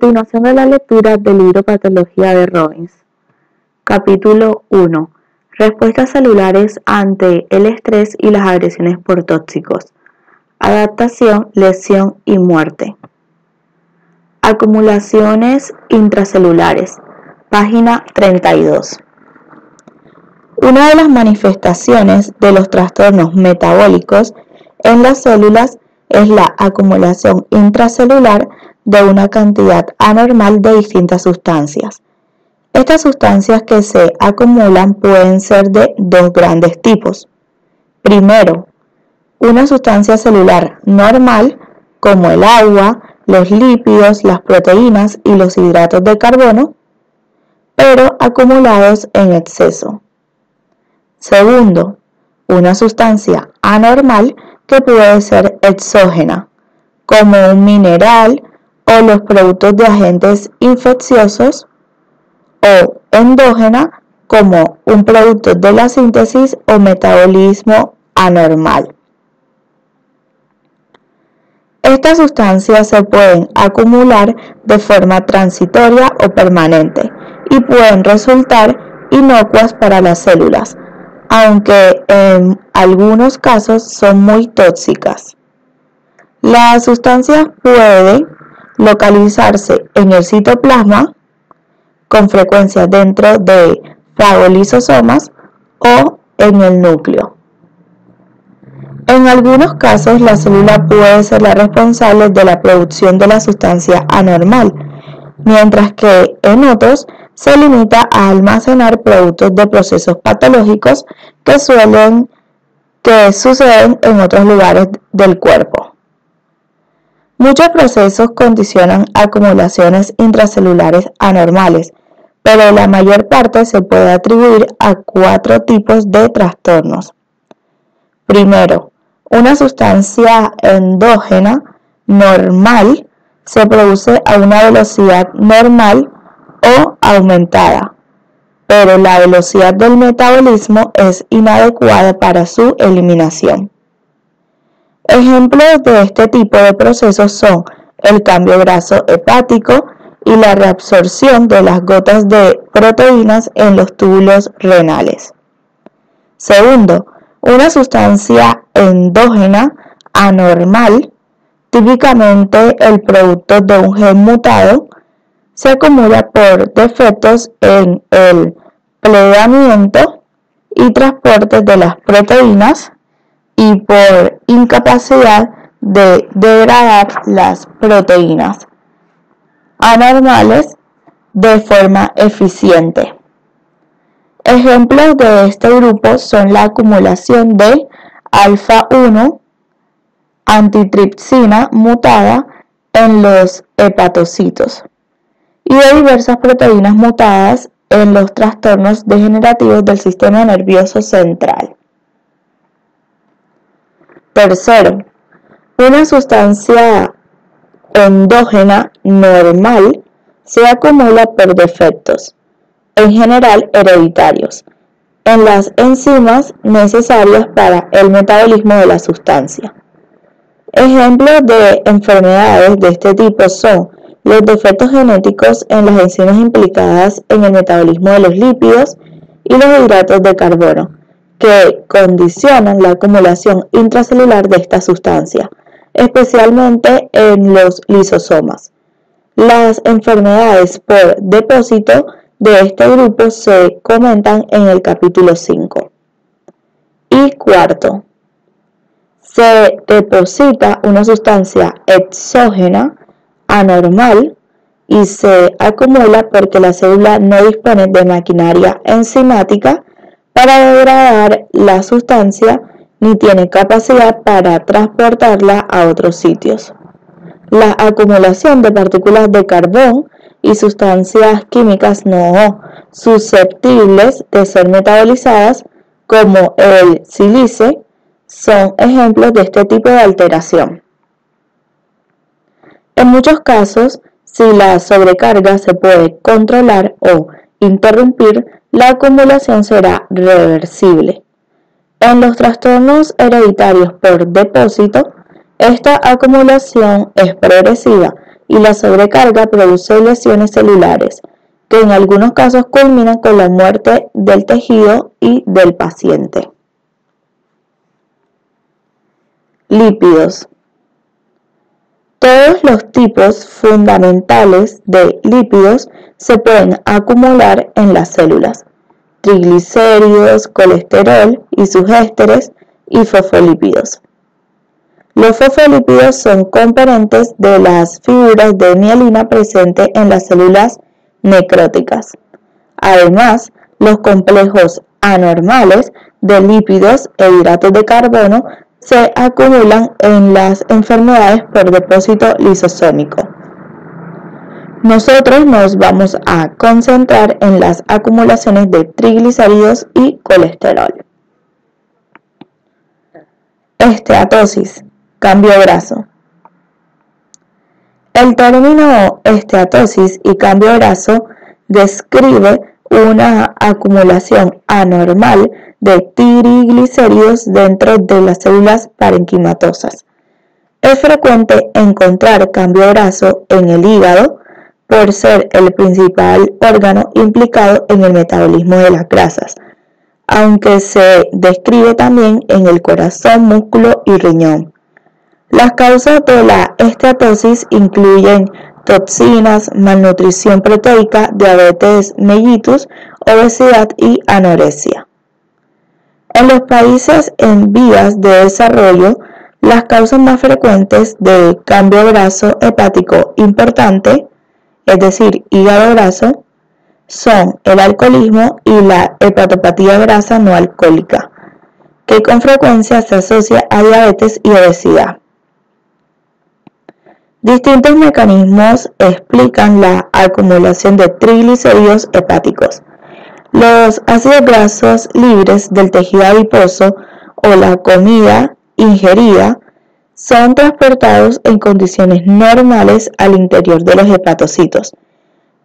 continuación de la lectura del libro Patología de Robbins. Capítulo 1. Respuestas celulares ante el estrés y las agresiones por tóxicos. Adaptación, lesión y muerte. Acumulaciones intracelulares. Página 32. Una de las manifestaciones de los trastornos metabólicos en las células es la acumulación intracelular de una cantidad anormal de distintas sustancias. Estas sustancias que se acumulan pueden ser de dos grandes tipos. Primero, una sustancia celular normal, como el agua, los lípidos, las proteínas y los hidratos de carbono, pero acumulados en exceso. Segundo, una sustancia anormal que puede ser exógena, como un mineral o los productos de agentes infecciosos, o endógena, como un producto de la síntesis o metabolismo anormal. Estas sustancias se pueden acumular de forma transitoria o permanente y pueden resultar inocuas para las células, aunque en algunos casos son muy tóxicas. Las sustancias pueden localizarse en el citoplasma, con frecuencia dentro de fagolisosomas o en el núcleo. En algunos casos, la célula puede ser la responsable de la producción de la sustancia anormal, mientras que en otros se limita a almacenar productos de procesos patológicos que suceden en otros lugares del cuerpo. Muchos procesos condicionan acumulaciones intracelulares anormales, pero la mayor parte se puede atribuir a 4 tipos de trastornos. Primero, una sustancia endógena normal se produce a una velocidad normal o aumentada, pero la velocidad del metabolismo es inadecuada para su eliminación. Ejemplos de este tipo de procesos son el cambio graso hepático y la reabsorción de las gotas de proteínas en los túbulos renales. Segundo, una sustancia endógena anormal, típicamente el producto de un gen mutado, se acumula por defectos en el plegamiento y transporte de las proteínas y por incapacidad de degradar las proteínas anormales de forma eficiente. Ejemplos de este grupo son la acumulación de alfa-1 antitripsina mutada en los hepatocitos y de diversas proteínas mutadas en los trastornos degenerativos del sistema nervioso central. Tercero, una sustancia endógena normal se acumula por defectos, en general hereditarios, en las enzimas necesarias para el metabolismo de la sustancia. Ejemplos de enfermedades de este tipo son los defectos genéticos en las enzimas implicadas en el metabolismo de los lípidos y los hidratos de carbono, que condicionan la acumulación intracelular de esta sustancia, especialmente en los lisosomas. Las enfermedades por depósito de este grupo se comentan en el capítulo 5. Y cuarto, se deposita una sustancia exógena anormal y se acumula porque la célula no dispone de maquinaria enzimática para degradar la sustancia ni tiene capacidad para transportarla a otros sitios. La acumulación de partículas de carbón y sustancias químicas no susceptibles de ser metabolizadas, como el sílice, son ejemplos de este tipo de alteración. En muchos casos, si la sobrecarga se puede controlar o interrumpir, la acumulación será reversible. En los trastornos hereditarios por depósito, esta acumulación es progresiva y la sobrecarga produce lesiones celulares, que en algunos casos culminan con la muerte del tejido y del paciente. Lípidos. Todos los tipos fundamentales de lípidos se pueden acumular en las células: triglicéridos, colesterol y sus ésteres, y fosfolípidos. Los fosfolípidos son componentes de las fibras de mielina presentes en las células necróticas. Además, los complejos anormales de lípidos e hidratos de carbono se acumulan en las enfermedades por depósito lisosómico. Nosotros nos vamos a concentrar en las acumulaciones de triglicéridos y colesterol. Esteatosis, cambio graso. El término esteatosis y cambio graso describe una acumulación anormal de triglicéridos dentro de las células parenquimatosas. Es frecuente encontrar cambio graso en el hígado por ser el principal órgano implicado en el metabolismo de las grasas, aunque se describe también en el corazón, músculo y riñón. Las causas de la esteatosis incluyen toxinas, malnutrición proteica, diabetes mellitus, obesidad y anorexia. En los países en vías de desarrollo, las causas más frecuentes de cambio graso hepático importante, es decir, hígado graso, son el alcoholismo y la hepatopatía grasa no alcohólica, que con frecuencia se asocia a diabetes y obesidad. Distintos mecanismos explican la acumulación de triglicéridos hepáticos. Los ácidos grasos libres del tejido adiposo o la comida ingerida son transportados en condiciones normales al interior de los hepatocitos.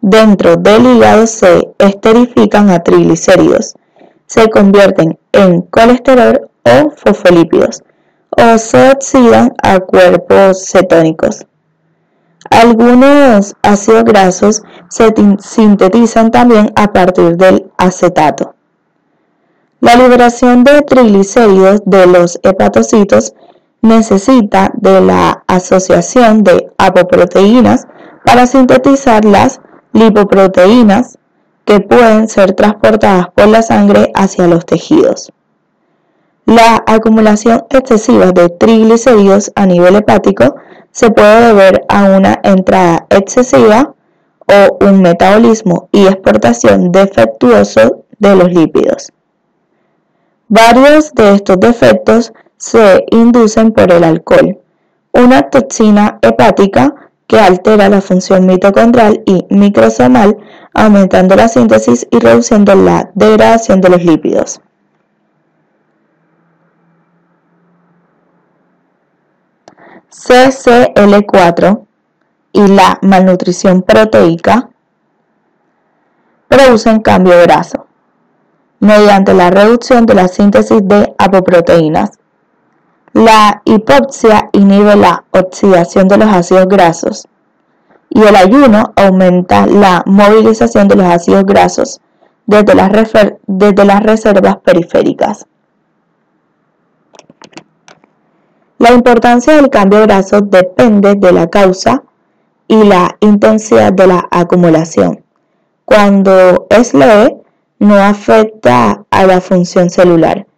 Dentro del hígado se esterifican a triglicéridos, se convierten en colesterol o fosfolípidos, o se oxidan a cuerpos cetónicos. Algunos ácidos grasos se sintetizan también a partir del acetato. La liberación de triglicéridos de los hepatocitos necesita de la asociación de apoproteínas para sintetizar las lipoproteínas que pueden ser transportadas por la sangre hacia los tejidos. La acumulación excesiva de triglicéridos a nivel hepático se puede deber a una entrada excesiva o un metabolismo y exportación defectuoso de los lípidos. Varios de estos defectos se inducen por el alcohol, una toxina hepática que altera la función mitocondrial y microsomal, aumentando la síntesis y reduciendo la degradación de los lípidos. CCL4 y la malnutrición proteica producen cambio graso mediante la reducción de la síntesis de apoproteínas. La hipoxia inhibe la oxidación de los ácidos grasos y el ayuno aumenta la movilización de los ácidos grasos desde las reservas periféricas. La importancia del cambio graso depende de la causa y la intensidad de la acumulación. Cuando es leve, no afecta a la función celular,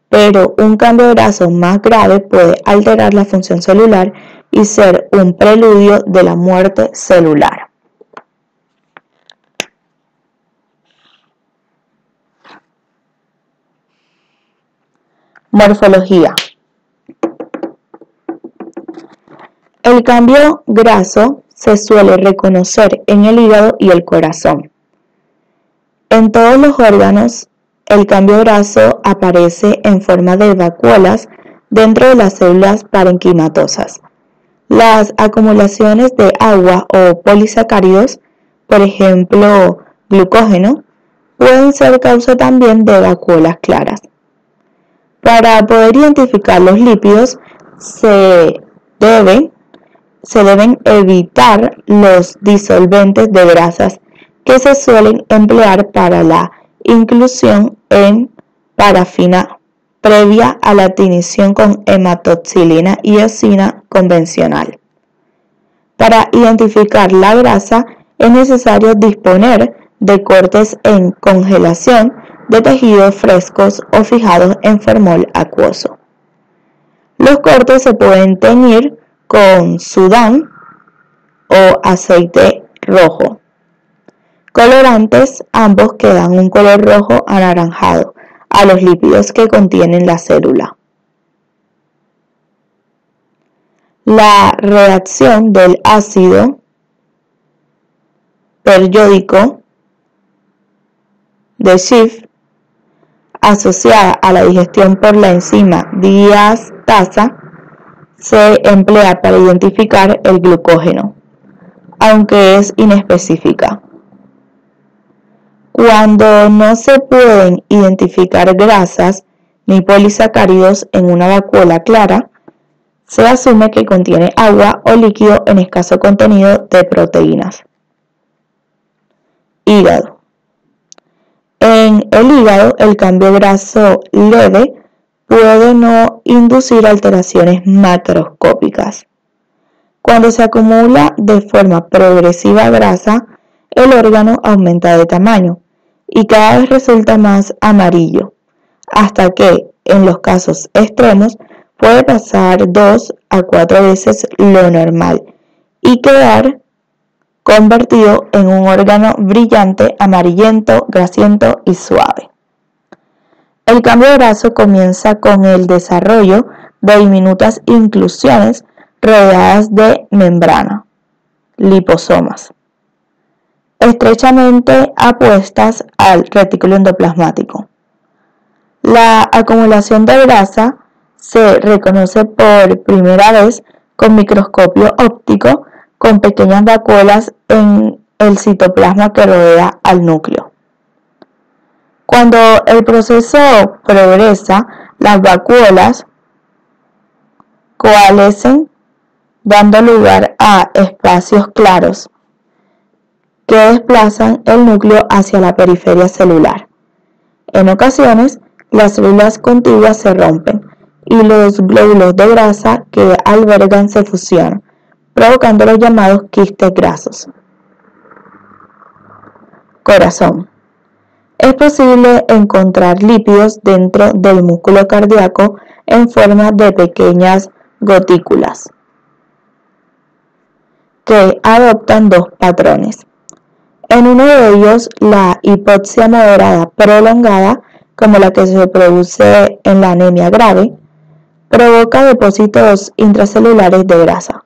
pero un cambio graso más grave puede alterar la función celular y ser un preludio de la muerte celular. Morfología. El cambio graso se suele reconocer en el hígado y el corazón. En todos los órganos, el cambio graso aparece en forma de vacuolas dentro de las células parenquimatosas. Las acumulaciones de agua o polisacáridos, por ejemplo, glucógeno, pueden ser causa también de vacuolas claras. Para poder identificar los lípidos, se debe se deben evitar los disolventes de grasas que se suelen emplear para la inclusión en parafina previa a la tinción con hematoxilina y eosina convencional. Para identificar la grasa es necesario disponer de cortes en congelación de tejidos frescos o fijados en formol acuoso. Los cortes se pueden teñir con sudán o aceite rojo. Colorantes, ambos que dan un color rojo anaranjado a los lípidos que contienen la célula. La reacción del ácido periódico de Schiff asociada a la digestión por la enzima diastasa se emplea para identificar el glucógeno, aunque es inespecífica. Cuando no se pueden identificar grasas ni polisacáridos en una vacuola clara, se asume que contiene agua o líquido en escaso contenido de proteínas. Hígado. En el hígado, el cambio graso leve puede no inducir alteraciones macroscópicas. Cuando se acumula de forma progresiva grasa, el órgano aumenta de tamaño y cada vez resulta más amarillo, hasta que, en los casos extremos, puede pasar 2 a 4 veces lo normal y quedar convertido en un órgano brillante, amarillento, grasiento y suave. El cambio graso comienza con el desarrollo de diminutas inclusiones rodeadas de membrana, liposomas, estrechamente apuestas al retículo endoplasmático. La acumulación de grasa se reconoce por primera vez con microscopio óptico con pequeñas vacuolas en el citoplasma que rodea al núcleo. Cuando el proceso progresa, las vacuolas coalescen, dando lugar a espacios claros que desplazan el núcleo hacia la periferia celular. En ocasiones, las células contiguas se rompen y los glóbulos de grasa que albergan se fusionan, provocando los llamados quistes grasos. Corazón. Es posible encontrar lípidos dentro del músculo cardíaco en forma de pequeñas gotículas que adoptan dos patrones. En uno de ellos, la hipoxia moderada prolongada, como la que se produce en la anemia grave, provoca depósitos intracelulares de grasa,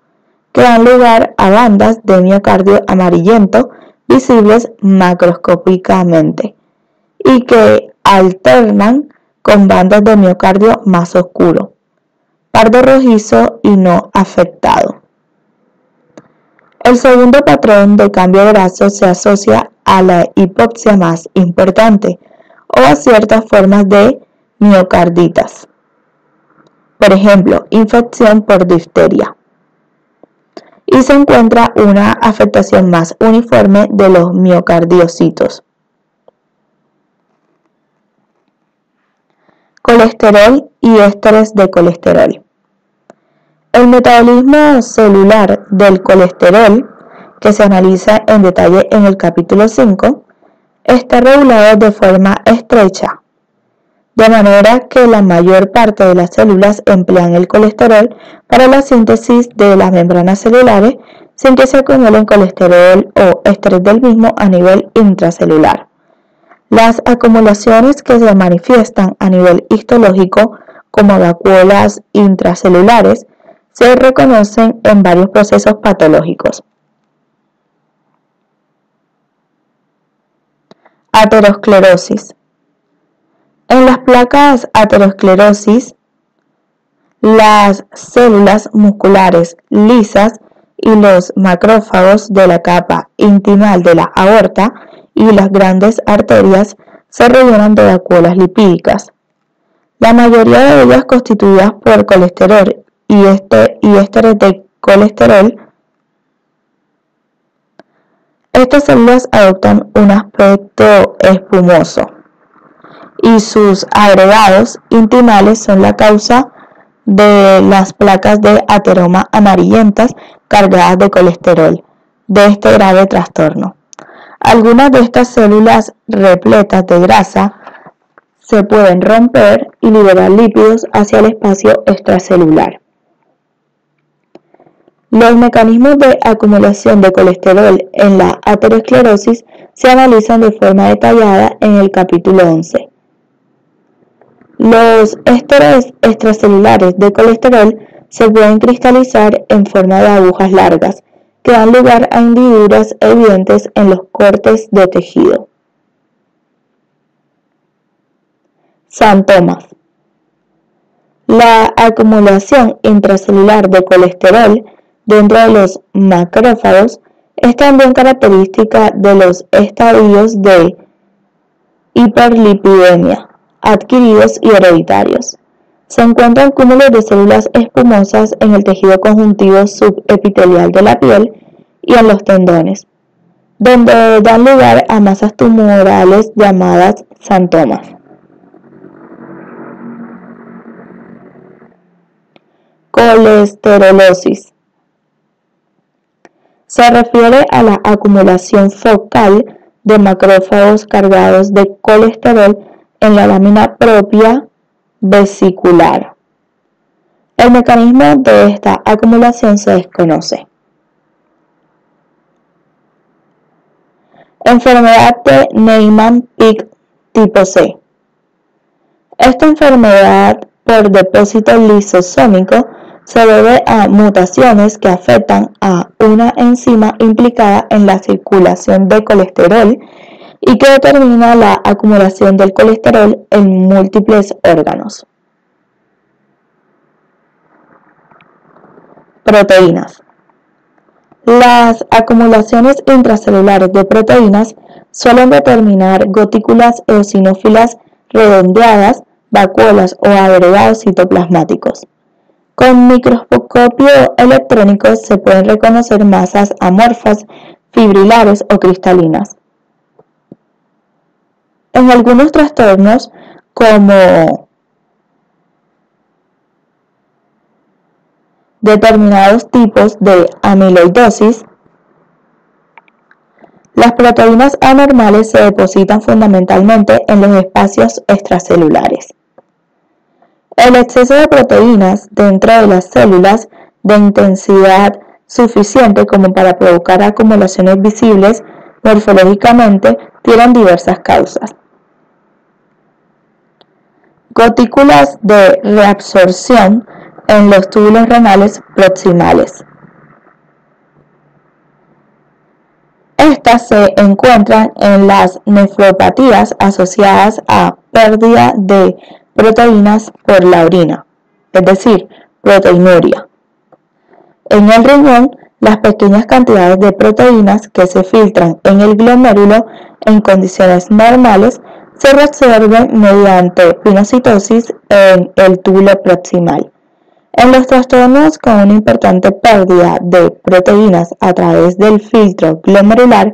que dan lugar a bandas de miocardio amarillento visibles macroscópicamente y que alternan con bandas de miocardio más oscuro, pardo rojizo y no afectado. El segundo patrón de cambio graso se asocia a la hipoxia más importante o a ciertas formas de miocarditas, por ejemplo, infección por difteria, y se encuentra una afectación más uniforme de los miocardiocitos. Colesterol y ésteres de colesterol. El metabolismo celular del colesterol, que se analiza en detalle en el capítulo 5, está regulado de forma estrecha, de manera que la mayor parte de las células emplean el colesterol para la síntesis de las membranas celulares sin que se acumulen colesterol o ésteres del mismo a nivel intracelular. Las acumulaciones que se manifiestan a nivel histológico como vacuolas intracelulares se reconocen en varios procesos patológicos. Aterosclerosis. En las placas aterosclerosis, las células musculares lisas y los macrófagos de la capa intimal de la aorta y las grandes arterias se rellenan de vacuolas lipídicas, la mayoría de ellas constituidas por colesterol y ésteres de colesterol Estas células adoptan un aspecto espumoso y sus agregados intimales son la causa de las placas de ateroma amarillentas cargadas de colesterol de este grave trastorno. Algunas de estas células repletas de grasa se pueden romper y liberar lípidos hacia el espacio extracelular. Los mecanismos de acumulación de colesterol en la aterosclerosis se analizan de forma detallada en el capítulo 11. Los ésteres extracelulares de colesterol se pueden cristalizar en forma de agujas largas, que dan lugar a hendiduras evidentes en los cortes de tejido. Xantomas. La acumulación intracelular de colesterol dentro de los macrófagos es también característica de los estadios de hiperlipidemia adquiridos y hereditarios. Se encuentran cúmulos de células espumosas en el tejido conjuntivo subepitelial de la piel y en los tendones, donde dan lugar a masas tumorales llamadas xantomas. Colesterolosis. Se refiere a la acumulación focal de macrófagos cargados de colesterol en la lámina propia vesicular. El mecanismo de esta acumulación se desconoce. Enfermedad de Niemann-Pick tipo C. Esta enfermedad por depósito lisosómico se debe a mutaciones que afectan a una enzima implicada en la circulación de colesterol y que determina la acumulación del colesterol en múltiples órganos. Proteínas. Las acumulaciones intracelulares de proteínas suelen determinar gotículas eosinófilas redondeadas, vacuolas o agregados citoplasmáticos. Con microscopio electrónico se pueden reconocer masas amorfas, fibrilares o cristalinas. En algunos trastornos, como determinados tipos de amiloidosis, las proteínas anormales se depositan fundamentalmente en los espacios extracelulares. El exceso de proteínas dentro de las células de intensidad suficiente como para provocar acumulaciones visibles morfológicamente tienen diversas causas. Gotículas de reabsorción en los túbulos renales proximales. Estas se encuentran en las nefropatías asociadas a pérdida de proteínas por la orina, es decir, proteinuria. En el riñón, las pequeñas cantidades de proteínas que se filtran en el glomérulo en condiciones normales se reabsorben mediante pinocitosis en el túbulo proximal. En los trastornos con una importante pérdida de proteínas a través del filtro glomerular,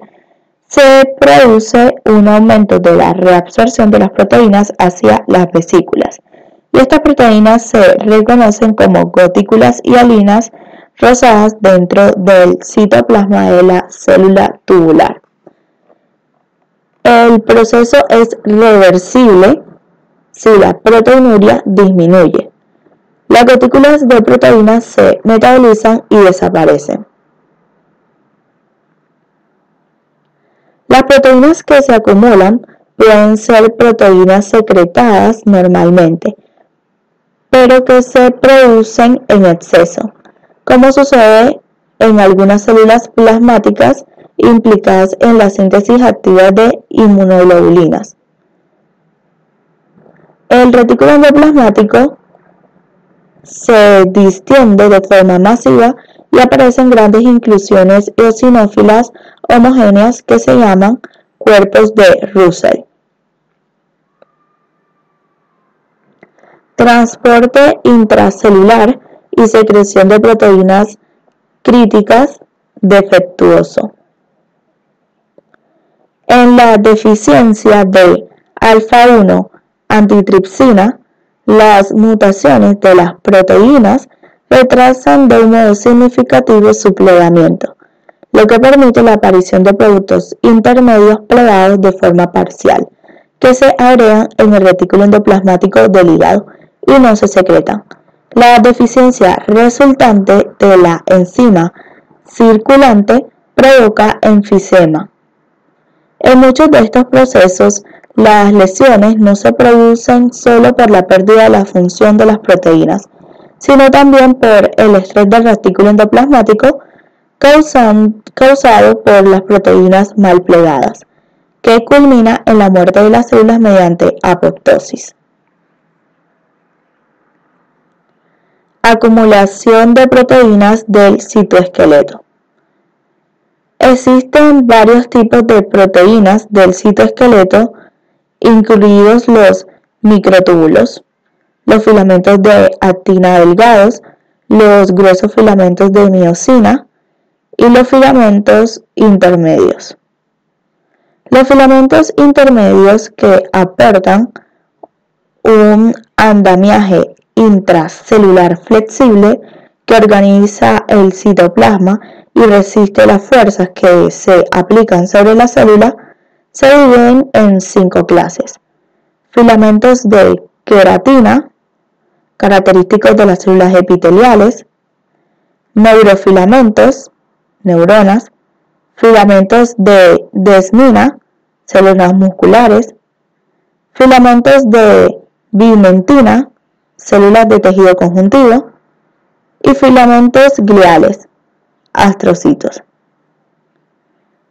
se produce un aumento de la reabsorción de las proteínas hacia las vesículas, y estas proteínas se reconocen como gotículas hialinas rosadas dentro del citoplasma de la célula tubular. El proceso es reversible si la proteinuria disminuye. Las gotículas de proteínas se metabolizan y desaparecen. Las proteínas que se acumulan pueden ser proteínas secretadas normalmente, pero que se producen en exceso, como sucede en algunas células plasmáticas implicadas en la síntesis activa de inmunoglobulinas. El retículo endoplasmático se distiende de forma masiva y aparecen grandes inclusiones eosinófilas homogéneas que se llaman cuerpos de Russell. Transporte intracelular y secreción de proteínas críticas defectuoso. En la deficiencia de alfa-1 antitripsina, las mutaciones de las proteínas retrasan de un modo significativo su plegamiento, lo que permite la aparición de productos intermedios plegados de forma parcial, que se agregan en el retículo endoplasmático del hígado y no se secretan. La deficiencia resultante de la enzima circulante provoca enfisema. En muchos de estos procesos, las lesiones no se producen solo por la pérdida de la función de las proteínas, sino también por el estrés del retículo endoplasmático causado por las proteínas mal plegadas, que culmina en la muerte de las células mediante apoptosis. Acumulación de proteínas del citoesqueleto. Existen varios tipos de proteínas del citoesqueleto, incluidos los microtúbulos, los filamentos de actina delgados, los gruesos filamentos de miosina y los filamentos intermedios. Los filamentos intermedios que aportan un andamiaje intracelular flexible que organiza el citoplasma y resiste las fuerzas que se aplican sobre la célula, se dividen en 5 clases. Filamentos de queratina, característicos de las células epiteliales, neurofilamentos, neuronas, filamentos de desmina, células musculares, filamentos de vimentina, células de tejido conjuntivo, y filamentos gliales, astrocitos.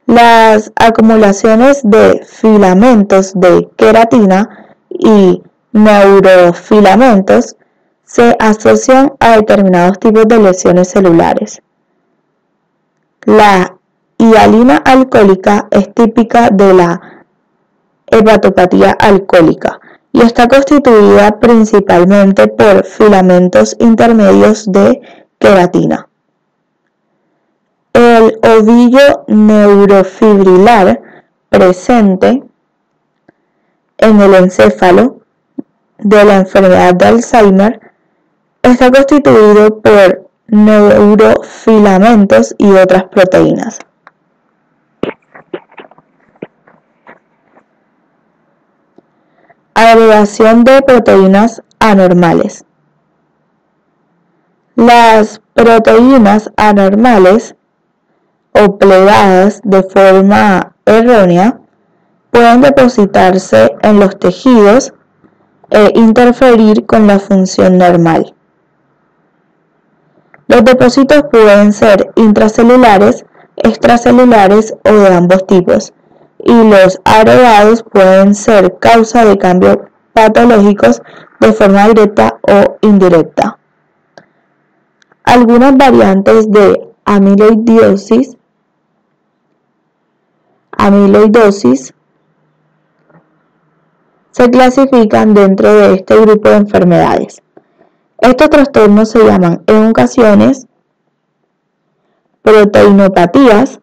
Las acumulaciones de filamentos de queratina y neurofilamentos se asocian a determinados tipos de lesiones celulares. La hialina alcohólica es típica de la hepatopatía alcohólica y está constituida principalmente por filamentos intermedios de queratina. El ovillo neurofibrilar presente en el encéfalo de la enfermedad de Alzheimer está constituido por neurofilamentos y otras proteínas. Agregación de proteínas anormales. Las proteínas anormales o plegadas de forma errónea pueden depositarse en los tejidos e interferir con la función normal. Los depósitos pueden ser intracelulares, extracelulares o de ambos tipos, y los agregados pueden ser causa de cambios patológicos de forma directa o indirecta. Algunas variantes de amiloidosis se clasifican dentro de este grupo de enfermedades. Estos trastornos se llaman en ocasiones proteinopatías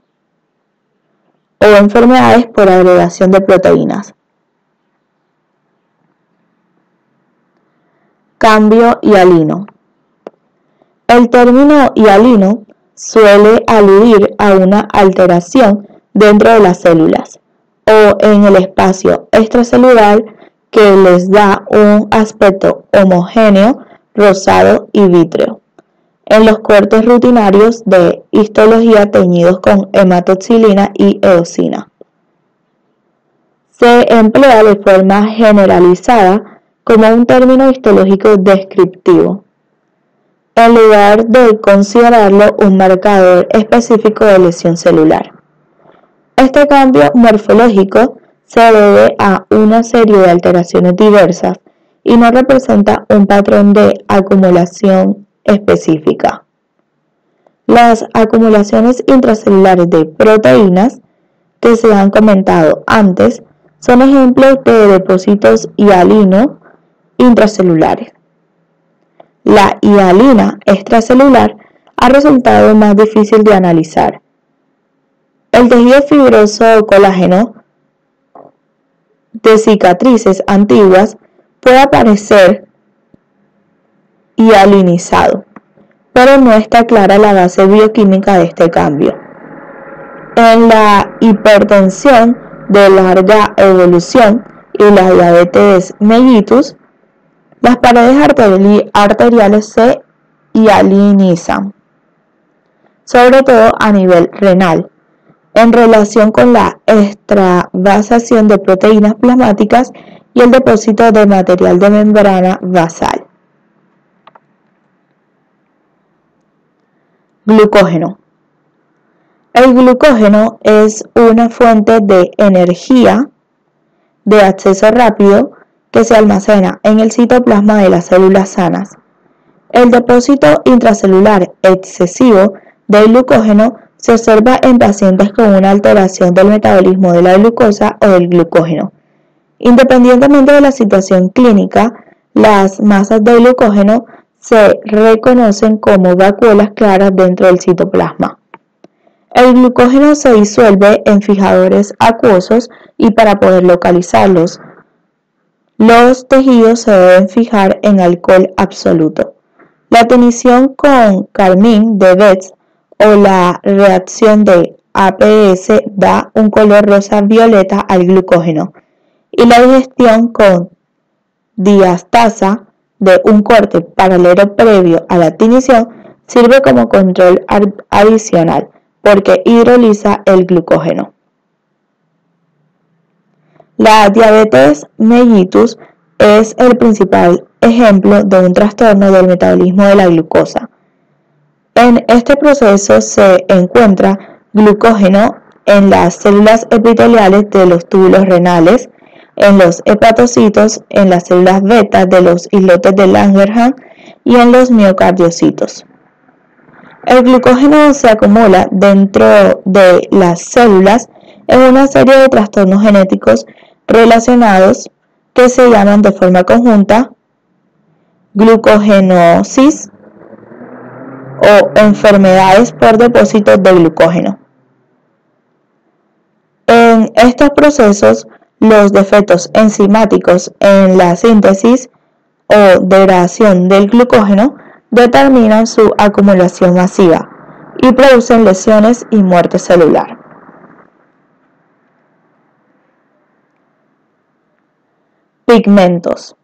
o enfermedades por agregación de proteínas. Cambio hialino. El término hialino suele aludir a una alteración dentro de las células o en el espacio extracelular que les da un aspecto homogéneo, rosado y vítreo. En los cortes rutinarios de histología teñidos con hematoxilina y eosina. Se emplea de forma generalizada como un término histológico descriptivo, en lugar de considerarlo un marcador específico de lesión celular. Este cambio morfológico se debe a una serie de alteraciones diversas y no representa un patrón de acumulación específica. Las acumulaciones intracelulares de proteínas que se han comentado antes son ejemplos de depósitos hialino intracelulares. La hialina extracelular ha resultado más difícil de analizar. El tejido fibroso o colágeno de cicatrices antiguas puede aparecer hialinizado, pero no está clara la base bioquímica de este cambio. En la hipertensión de larga evolución y la diabetes mellitus, las paredes arteriales se hialinizan, sobre todo a nivel renal, en relación con la extravasación de proteínas plasmáticas y el depósito de material de membrana basal. Glucógeno. El glucógeno es una fuente de energía de acceso rápido que se almacena en el citoplasma de las células sanas. El depósito intracelular excesivo de glucógeno se observa en pacientes con una alteración del metabolismo de la glucosa o del glucógeno. Independientemente de la situación clínica, las masas de glucógeno se reconocen como vacuolas claras dentro del citoplasma. El glucógeno se disuelve en fijadores acuosos y para poder localizarlos, los tejidos se deben fijar en alcohol absoluto. La tinición con carmín de Betz o la reacción de APS da un color rosa-violeta al glucógeno y la digestión con diastasa de un corte paralelo previo a la tinición sirve como control adicional porque hidroliza el glucógeno. La diabetes mellitus es el principal ejemplo de un trastorno del metabolismo de la glucosa. En este proceso se encuentra glucógeno en las células epiteliales de los túbulos renales, en los hepatocitos, en las células beta de los islotes de Langerhans y en los miocardiocitos. El glucógeno se acumula dentro de las células en una serie de trastornos genéticos relacionados que se llaman de forma conjunta glucogenosis o enfermedades por depósitos de glucógeno. En estos procesos, los defectos enzimáticos en la síntesis o degradación del glucógeno determinan su acumulación masiva y producen lesiones y muerte celular. Pigmentos.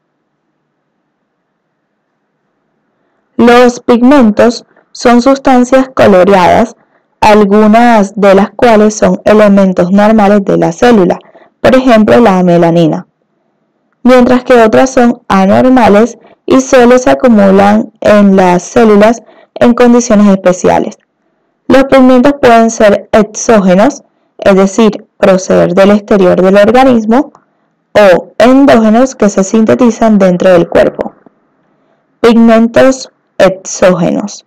Los pigmentos son sustancias coloreadas, algunas de las cuales son elementos normales de la célula, por ejemplo la melanina, mientras que otras son anormales y solo se acumulan en las células en condiciones especiales. Los pigmentos pueden ser exógenos, es decir, proceder del exterior del organismo, o endógenos que se sintetizan dentro del cuerpo. Pigmentos exógenos.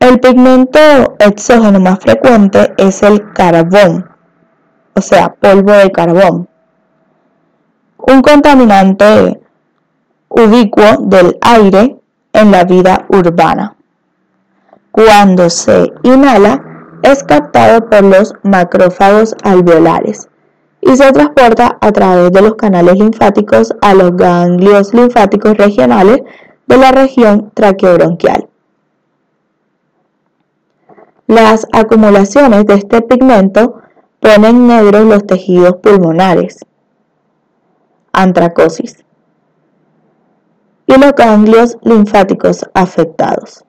El pigmento exógeno más frecuente es el carbón, o sea, polvo de carbón, un contaminante ubicuo del aire en la vida urbana. Cuando se inhala, es captado por los macrófagos alveolares y se transporta a través de los canales linfáticos a los ganglios linfáticos regionales de la región traqueobronquial. Las acumulaciones de este pigmento ponen negros los tejidos pulmonares, antracosis, y los ganglios linfáticos afectados.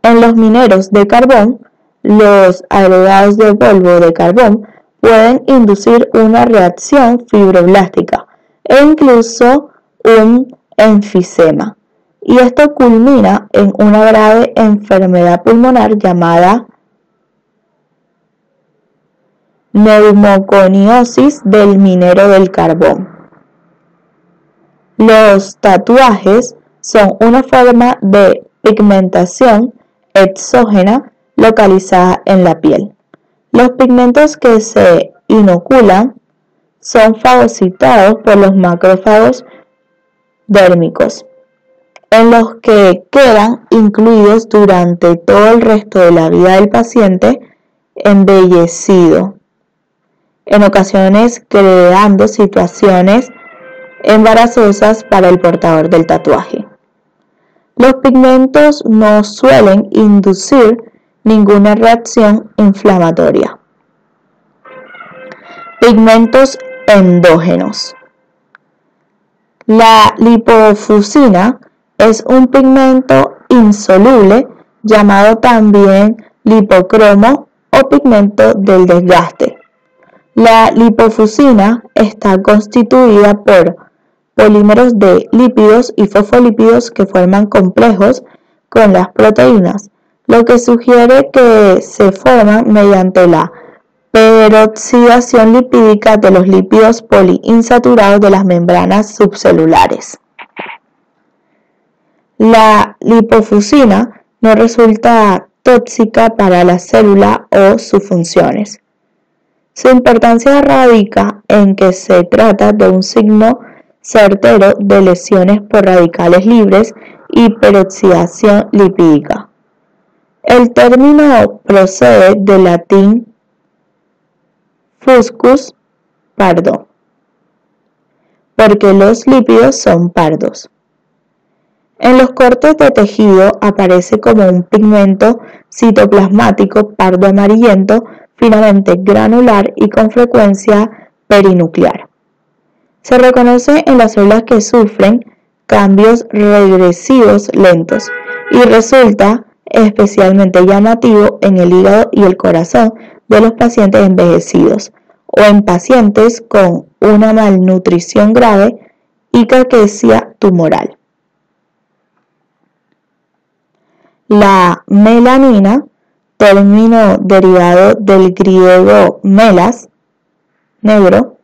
En los mineros de carbón, los agregados de polvo de carbón pueden inducir una reacción fibroblástica e incluso un enfisema, y esto culmina en una grave enfermedad pulmonar llamada neumoconiosis del minero del carbón. Los tatuajes son una forma de pigmentación exógena localizada en la piel. Los pigmentos que se inoculan son fagocitados por los macrófagos dérmicos, en los que quedan incluidos durante todo el resto de la vida del paciente embellecido en ocasiones creando situaciones embarazosas para el portador del tatuaje. Los pigmentos no suelen inducir ninguna reacción inflamatoria. Pigmentos endógenos. La lipofusina es un pigmento insoluble llamado también lipocromo o pigmento del desgaste. La lipofusina está constituida por polímeros de lípidos y fosfolípidos que forman complejos con las proteínas, lo que sugiere que se forman mediante la peroxidación lipídica de los lípidos poliinsaturados de las membranas subcelulares. La lipofusina no resulta tóxica para la célula o sus funciones. Su importancia radica en que se trata de un signo certero de lesiones por radicales libres y peroxidación lipídica. El término procede del latín fuscus, pardo, porque los lípidos son pardos. En los cortes de tejido aparece como un pigmento citoplasmático pardo amarillento, finamente granular y con frecuencia perinuclear. Se reconoce en las células que sufren cambios regresivos lentos y resulta especialmente llamativo en el hígado y el corazón de los pacientes envejecidos o en pacientes con una malnutrición grave y caquesia tumoral. La melanina, término derivado del griego melas, negro,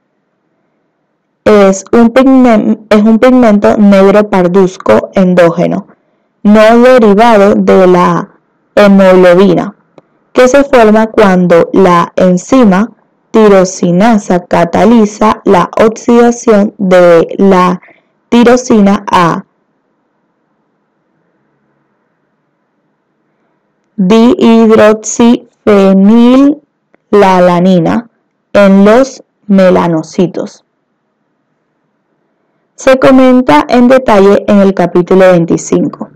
es un pigmento negro parduzco endógeno, no derivado de la hemoglobina, que se forma cuando la enzima tirosinasa cataliza la oxidación de la tirosina a dihidroxifenilalanina en los melanocitos. Se comenta en detalle en el capítulo 25.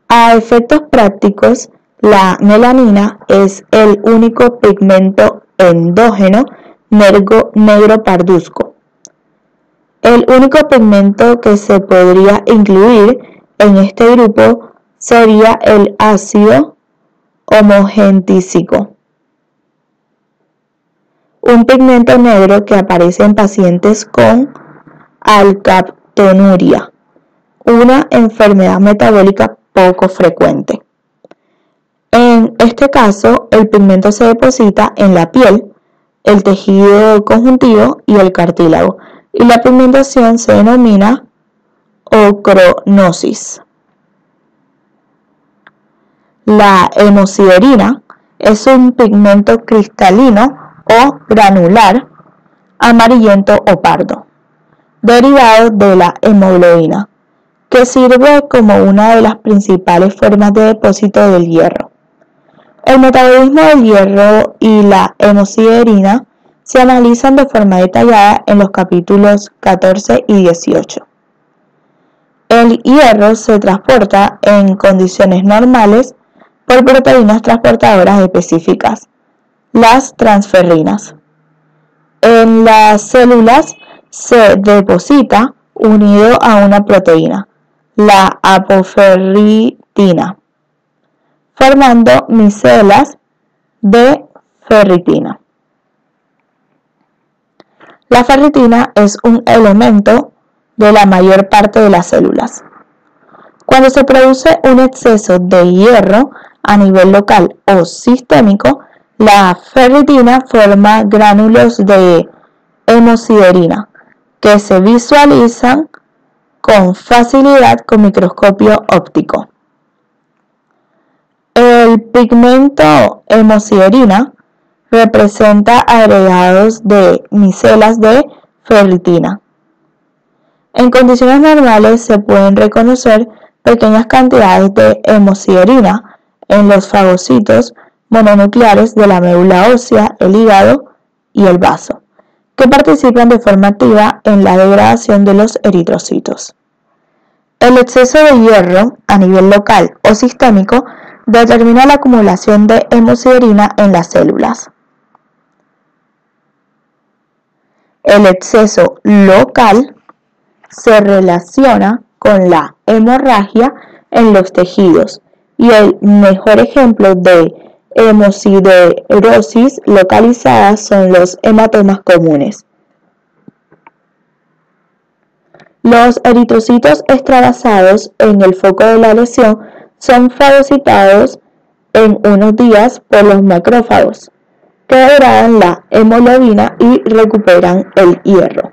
A efectos prácticos, la melanina es el único pigmento endógeno negro parduzco. El único pigmento que se podría incluir en este grupo sería el ácido homogentísico, un pigmento negro que aparece en pacientes con alcaptonuria, una enfermedad metabólica poco frecuente. En este caso, el pigmento se deposita en la piel, el tejido conjuntivo y el cartílago, y la pigmentación se denomina ocronosis. La hemosiderina es un pigmento cristalino o granular, amarillento o pardo, derivado de la hemoglobina, que sirve como una de las principales formas de depósito del hierro. El metabolismo del hierro y la hemosiderina se analizan de forma detallada en los capítulos 14 y 18. El hierro se transporta en condiciones normales por proteínas transportadoras específicas, las transferrinas. En las células se deposita unido a una proteína, la apoferritina, formando micelas de ferritina. La ferritina es un elemento de la mayor parte de las células. Cuando se produce un exceso de hierro a nivel local o sistémico, la ferritina forma gránulos de hemosiderina que se visualizan con facilidad con microscopio óptico. El pigmento hemosiderina representa agregados de micelas de ferritina. En condiciones normales se pueden reconocer pequeñas cantidades de hemosiderina en los fagocitos mononucleares de la médula ósea, el hígado y el vaso, que participan de forma activa en la degradación de los eritrocitos. El exceso de hierro a nivel local o sistémico determina la acumulación de hemosiderina en las células. El exceso local se relaciona con la hemorragia en los tejidos y el mejor ejemplo de hemosiderosis localizada son los hematomas comunes. Los eritrocitos extravasados en el foco de la lesión son fagocitados en unos días por los macrófagos, que degradan la hemoglobina y recuperan el hierro.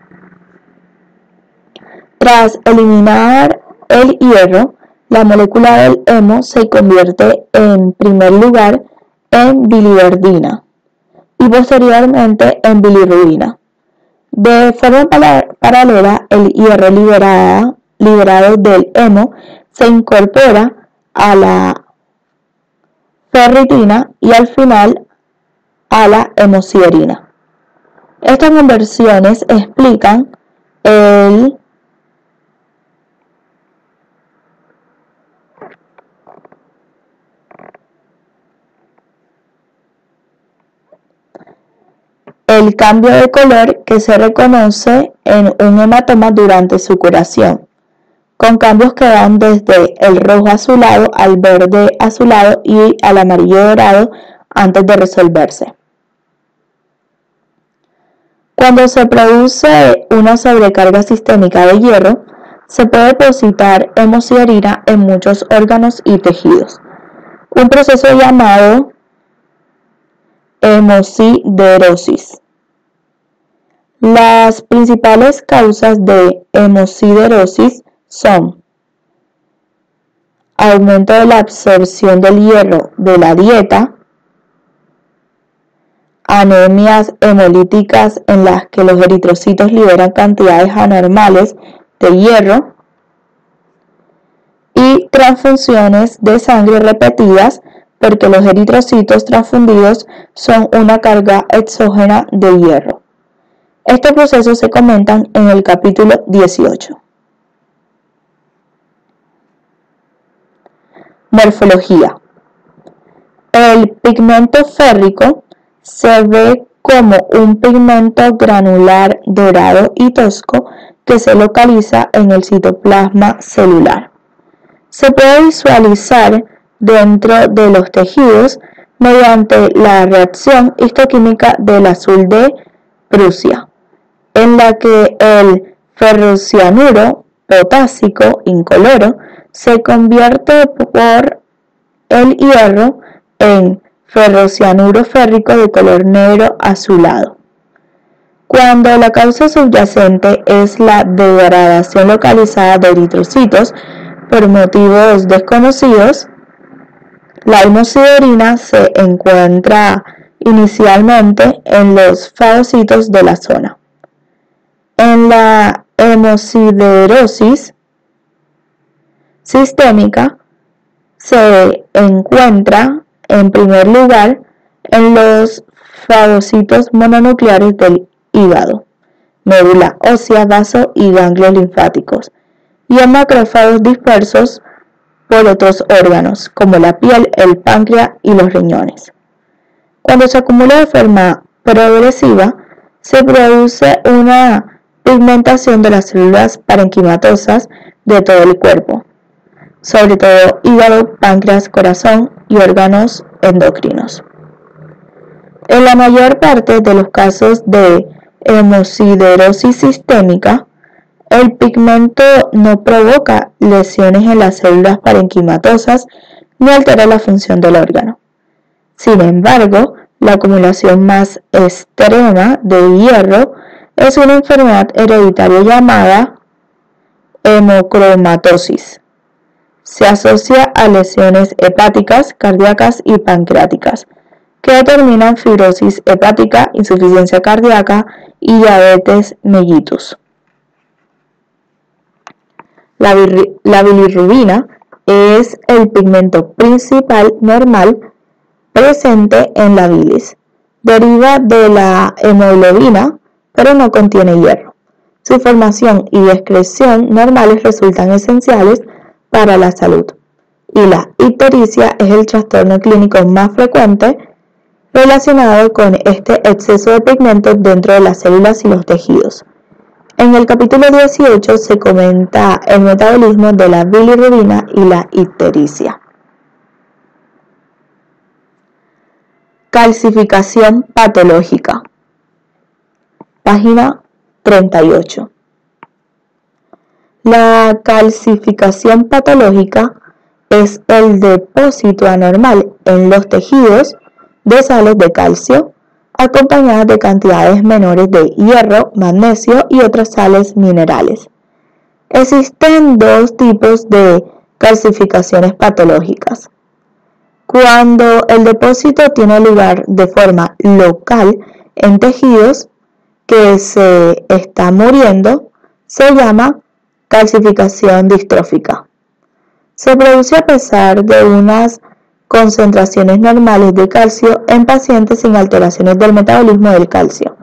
Tras eliminar el hierro, la molécula del hemo se convierte en primer lugar en biliverdina y posteriormente en bilirrubina. De forma paralela, el hierro liberado del hemo se incorpora a la ferritina y al final a la hemosiderina. Estas conversiones explican el cambio de color que se reconoce en un hematoma durante su curación, con cambios que van desde el rojo azulado al verde azulado y al amarillo dorado antes de resolverse. Cuando se produce una sobrecarga sistémica de hierro, se puede depositar hemosiderina en muchos órganos y tejidos, un proceso llamado hemosiderosis. Las principales causas de hemosiderosis son aumento de la absorción del hierro de la dieta, anemias hemolíticas en las que los eritrocitos liberan cantidades anormales de hierro y transfusiones de sangre repetidas porque los eritrocitos transfundidos son una carga exógena de hierro. Estos procesos se comentan en el capítulo 18. Morfología. El pigmento férrico se ve como un pigmento granular dorado y tosco que se localiza en el citoplasma celular. Se puede visualizar dentro de los tejidos mediante la reacción histoquímica del azul de Prusia, en la que el ferrocianuro potásico incoloro se convierte por el hierro en ferrocianuro férrico de color negro azulado. Cuando la causa subyacente es la degradación localizada de eritrocitos por motivos desconocidos, la hemosiderina se encuentra inicialmente en los fagocitos de la zona. En la hemosiderosis sistémica se encuentra en primer lugar en los fagocitos mononucleares del hígado, médula ósea, vaso y ganglios linfáticos, y en macrófagos dispersos por otros órganos como la piel, el páncreas y los riñones. Cuando se acumula de forma progresiva, se produce una pigmentación de las células parenquimatosas de todo el cuerpo, sobre todo hígado, páncreas, corazón y órganos endocrinos. En la mayor parte de los casos de hemosiderosis sistémica, el pigmento no provoca lesiones en las células parenquimatosas ni altera la función del órgano. Sin embargo, la acumulación más extrema de hierro es una enfermedad hereditaria llamada hemocromatosis. Se asocia a lesiones hepáticas, cardíacas y pancreáticas, que determinan fibrosis hepática, insuficiencia cardíaca y diabetes mellitus. La bilirrubina es el pigmento principal normal presente en la bilis Deriva de la hemoglobina, pero no contiene hierro. Su formación y excreción normales resultan esenciales para la salud. Y la ictericia es el trastorno clínico más frecuente relacionado con este exceso de pigmentos dentro de las células y los tejidos. En el capítulo 18 se comenta el metabolismo de la bilirrubina y la ictericia. Calcificación patológica. Página 38. La calcificación patológica es el depósito anormal en los tejidos de sales de calcio, acompañadas de cantidades menores de hierro, magnesio y otras sales minerales. Existen dos tipos de calcificaciones patológicas. Cuando el depósito tiene lugar de forma local en tejidos que se está muriendo, se llama calcificación distrófica. Se produce a pesar de unas concentraciones normales de calcio en pacientes sin alteraciones del metabolismo del calcio.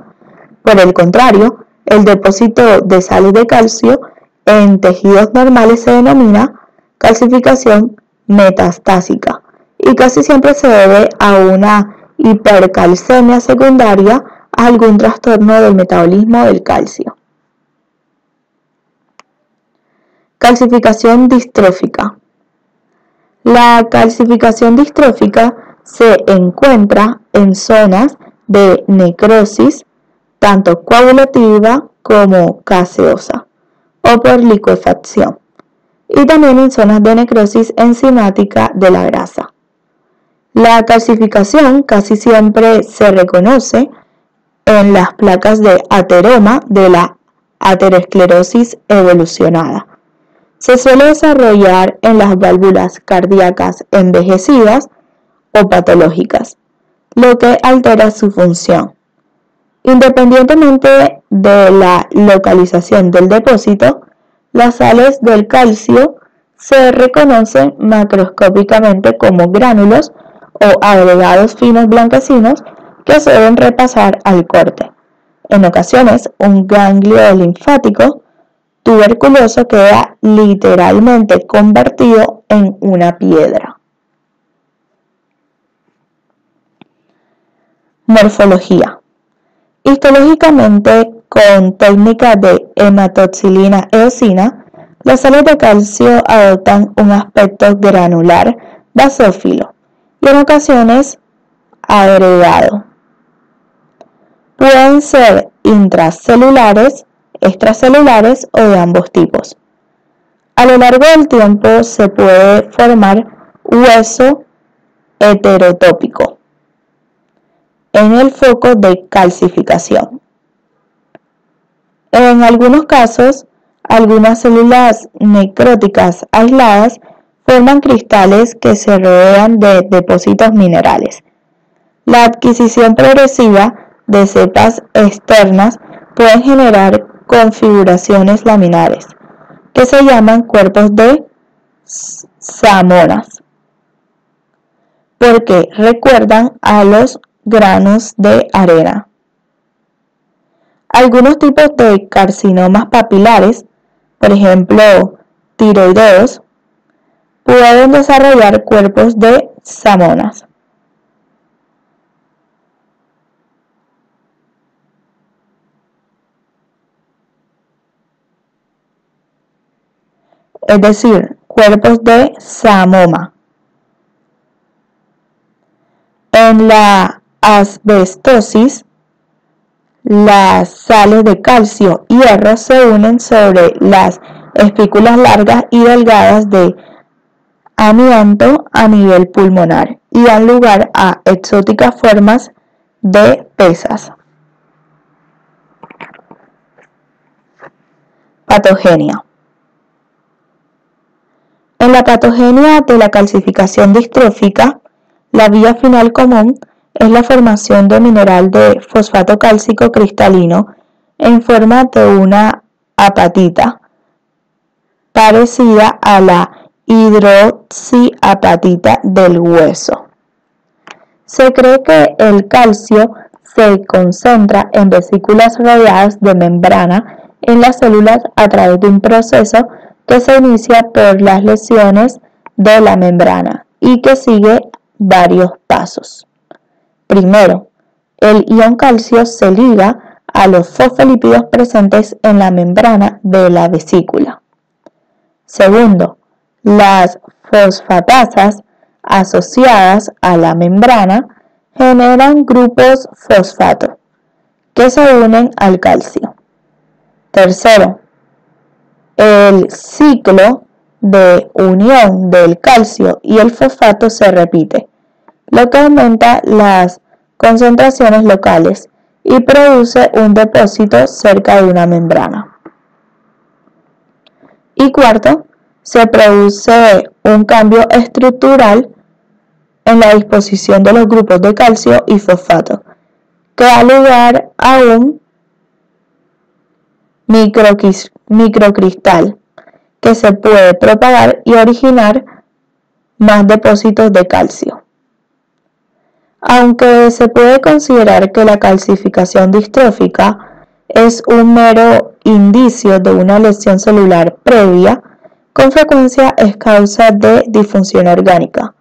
Por el contrario, el depósito de sales de calcio en tejidos normales se denomina calcificación metastásica y casi siempre se debe a una hipercalcemia secundaria a algún trastorno del metabolismo del calcio. Calcificación distrófica. La calcificación distrófica se encuentra en zonas de necrosis, tanto coagulativa como gaseosa, o por licuefacción, y también en zonas de necrosis enzimática de la grasa. La calcificación casi siempre se reconoce en las placas de ateroma de la aterosclerosis evolucionada. Se suele desarrollar en las válvulas cardíacas envejecidas o patológicas, lo que altera su función. Independientemente de la localización del depósito, las sales del calcio se reconocen macroscópicamente como gránulos o agregados finos blanquecinos que se deben repasar al corte. En ocasiones, un ganglio linfático tuberculoso queda literalmente convertido en una piedra. Morfología. Histológicamente, con técnicas de hematoxilina eosina, las sales de calcio adoptan un aspecto granular basófilo y en ocasiones agregado. Pueden ser intracelulares, extracelulares o de ambos tipos. A lo largo del tiempo se puede formar hueso heterotópico en el foco de calcificación. En algunos casos, algunas células necróticas aisladas forman cristales que se rodean de depósitos minerales. La adquisición progresiva de cepas externas puede generar configuraciones laminares, que se llaman cuerpos de Samonas, porque recuerdan a los granos de arena. Algunos tipos de carcinomas papilares, por ejemplo tiroideos, pueden desarrollar cuerpos de Samonas. Es decir, cuerpos de Samoma. En la asbestosis, las sales de calcio y hierro se unen sobre las espículas largas y delgadas de amianto a nivel pulmonar y dan lugar a exóticas formas de pesas. Patogenia. En la patogenia de la calcificación distrófica, la vía final común es la formación de mineral de fosfato cálcico cristalino en forma de una apatita, parecida a la hidroxiapatita del hueso. Se cree que el calcio se concentra en vesículas rodeadas de membrana en las células a través de un proceso que se inicia por las lesiones de la membrana y que sigue varios pasos. Primero, el ion calcio se liga a los fosfolípidos presentes en la membrana de la vesícula. Segundo, las fosfatasas asociadas a la membrana generan grupos fosfato que se unen al calcio. Tercero, el ciclo de unión del calcio y el fosfato se repite, lo que aumenta las concentraciones locales y produce un depósito cerca de una membrana. Y cuarto, se produce un cambio estructural en la disposición de los grupos de calcio y fosfato, que da lugar a un microcristal que se puede propagar y originar más depósitos de calcio. Aunque se puede considerar que la calcificación distrófica es un mero indicio de una lesión celular previa, con frecuencia es causa de disfunción orgánica.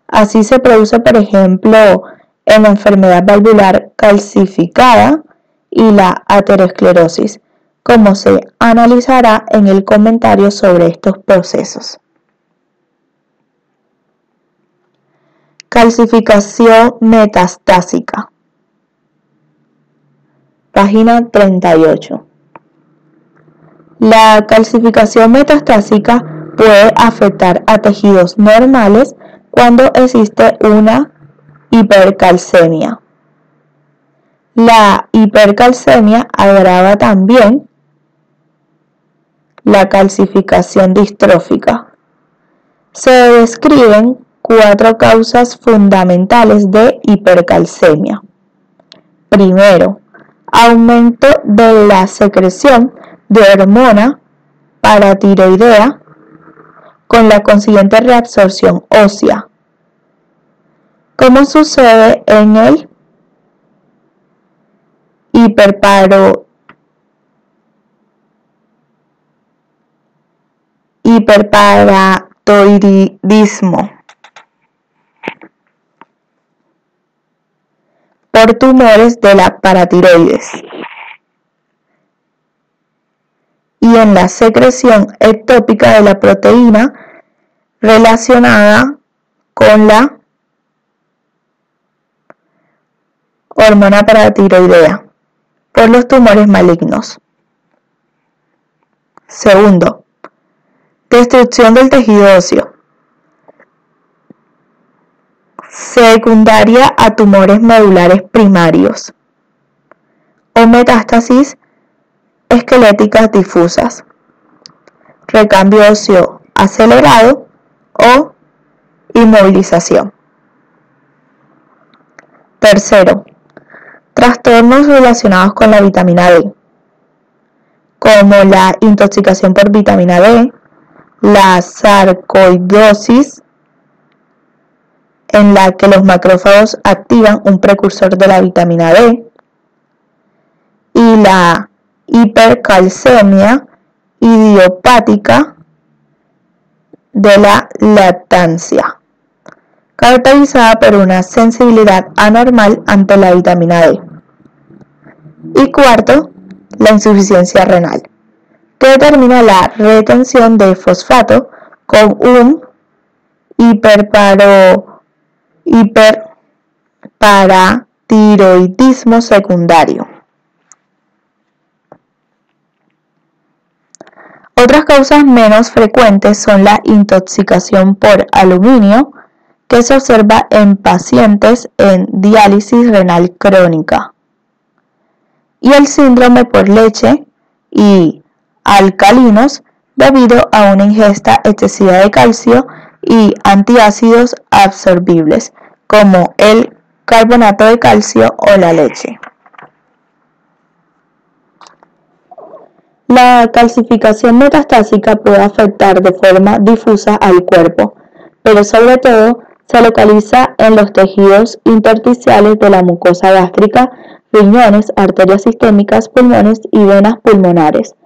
Así se produce, por ejemplo, en la enfermedad valvular calcificada y la aterosclerosis, como se analizará en el comentario sobre estos procesos. Calcificación metastásica. Página 38. La calcificación metastásica puede afectar a tejidos normales cuando existe una hipercalcemia. La hipercalcemia agrava también la calcificación distrófica. Se describen 4 causas fundamentales de hipercalcemia. Primero, aumento de la secreción de hormona paratiroidea con la consiguiente reabsorción ósea, como sucede en el hiperparatiroidismo por tumores de la paratiroides y en la secreción ectópica de la proteína relacionada con la hormona paratiroidea por los tumores malignos. Segundo, destrucción del tejido óseo, secundaria a tumores medulares primarios o metástasis esqueléticas difusas, recambio óseo acelerado o inmovilización. Tercero, trastornos relacionados con la vitamina D, como la intoxicación por vitamina D, la sarcoidosis, en la que los macrófagos activan un precursor de la vitamina D, y la hipercalcemia idiopática de la lactancia, caracterizada por una sensibilidad anormal ante la vitamina D. Y cuarto, la insuficiencia renal, que determina la retención de fosfato con un hiperparatiroidismo secundario. Otras causas menos frecuentes son la intoxicación por aluminio, que se observa en pacientes en diálisis renal crónica, y el síndrome por leche y alcalinos debido a una ingesta excesiva de calcio y antiácidos absorbibles, como el carbonato de calcio o la leche. La calcificación metastásica puede afectar de forma difusa al cuerpo, pero sobre todo se localiza en los tejidos intersticiales de la mucosa gástrica, riñones, arterias sistémicas, pulmones y venas pulmonares.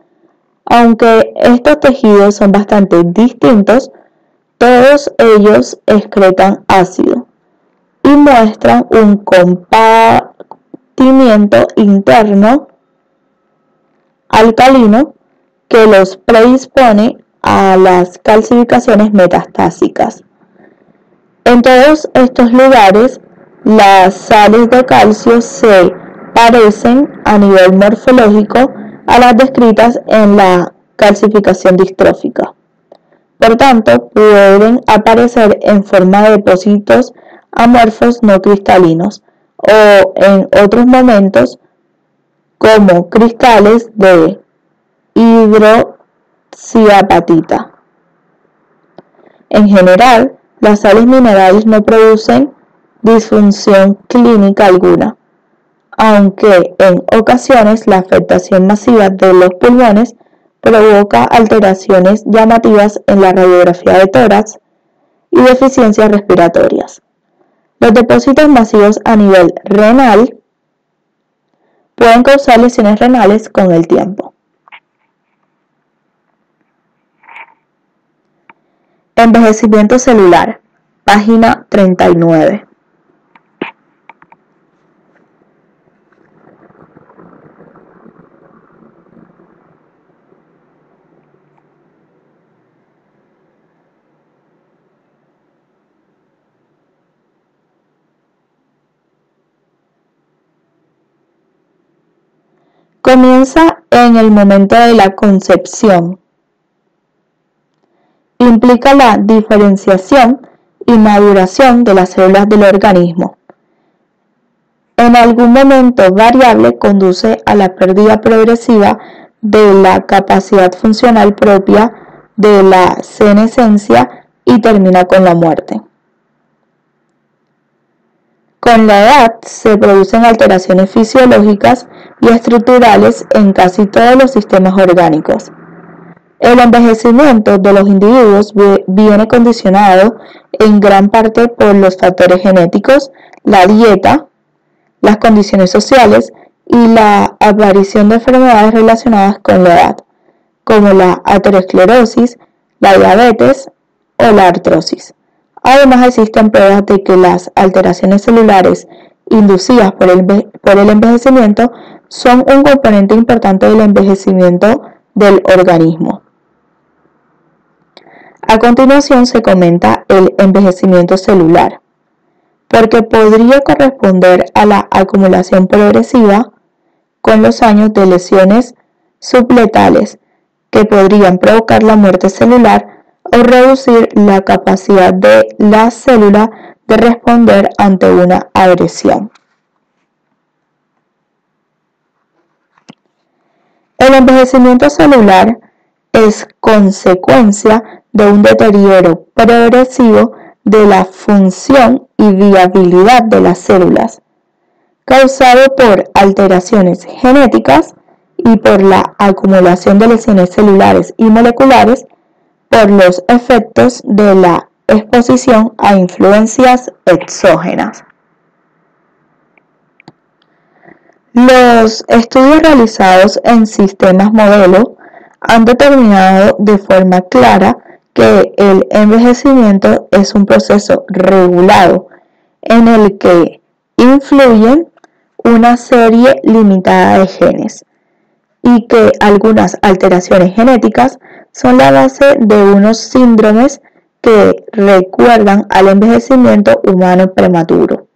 Aunque estos tejidos son bastante distintos, todos ellos excretan ácido y muestran un compartimiento interno alcalino que los predispone a las calcificaciones metastásicas. En todos estos lugares, las sales de calcio se parecen a nivel morfológico a las descritas en la calcificación distrófica. Por tanto, pueden aparecer en forma de depósitos amorfos no cristalinos o en otros momentos como cristales de hidroxiapatita. En general, las sales minerales no producen disfunción clínica alguna, aunque en ocasiones la afectación masiva de los pulmones provoca alteraciones llamativas en la radiografía de tórax y deficiencias respiratorias. Los depósitos masivos a nivel renal pueden causar lesiones renales con el tiempo. Envejecimiento celular, página 39. Comienza en el momento de la concepción. Implica la diferenciación y maduración de las células del organismo. En algún momento variable conduce a la pérdida progresiva de la capacidad funcional propia de la senescencia y termina con la muerte. Con la edad se producen alteraciones fisiológicas y estructurales en casi todos los sistemas orgánicos. El envejecimiento de los individuos viene condicionado en gran parte por los factores genéticos, la dieta, las condiciones sociales y la aparición de enfermedades relacionadas con la edad, como la aterosclerosis, la diabetes o la artrosis. Además, existen pruebas de que las alteraciones celulares inducidas por el envejecimiento son un componente importante del envejecimiento del organismo. A continuación se comenta el envejecimiento celular, porque podría corresponder a la acumulación progresiva con los años de lesiones subletales que podrían provocar la muerte celular o reducir la capacidad de la célula de responder ante una agresión. El envejecimiento celular es consecuencia de un deterioro progresivo de la función y viabilidad de las células, causado por alteraciones genéticas y por la acumulación de lesiones celulares y moleculares por los efectos de la exposición a influencias exógenas. Los estudios realizados en sistemas modelo han determinado de forma clara que el envejecimiento es un proceso regulado en el que influyen una serie limitada de genes y que algunas alteraciones genéticas son la base de unos síndromes que recuerdan al envejecimiento humano prematuro.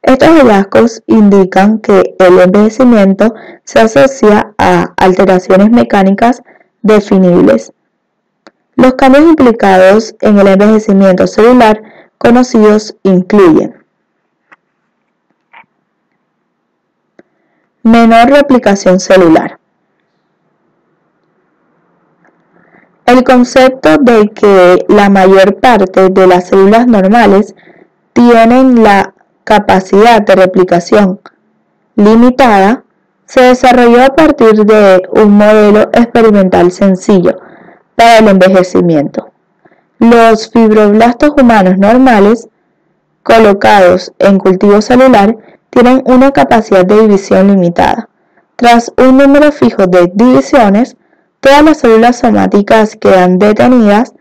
Estos hallazgos indican que el envejecimiento se asocia a alteraciones mecánicas definibles. Los cambios implicados en el envejecimiento celular conocidos incluyen menor replicación celular. El concepto de que la mayor parte de las células normales tienen la capacidad de replicación limitada se desarrolló a partir de un modelo experimental sencillo para el envejecimiento. Los fibroblastos humanos normales, colocados en cultivo celular, tienen una capacidad de división limitada. Tras un número fijo de divisiones, todas las células somáticas quedan detenidas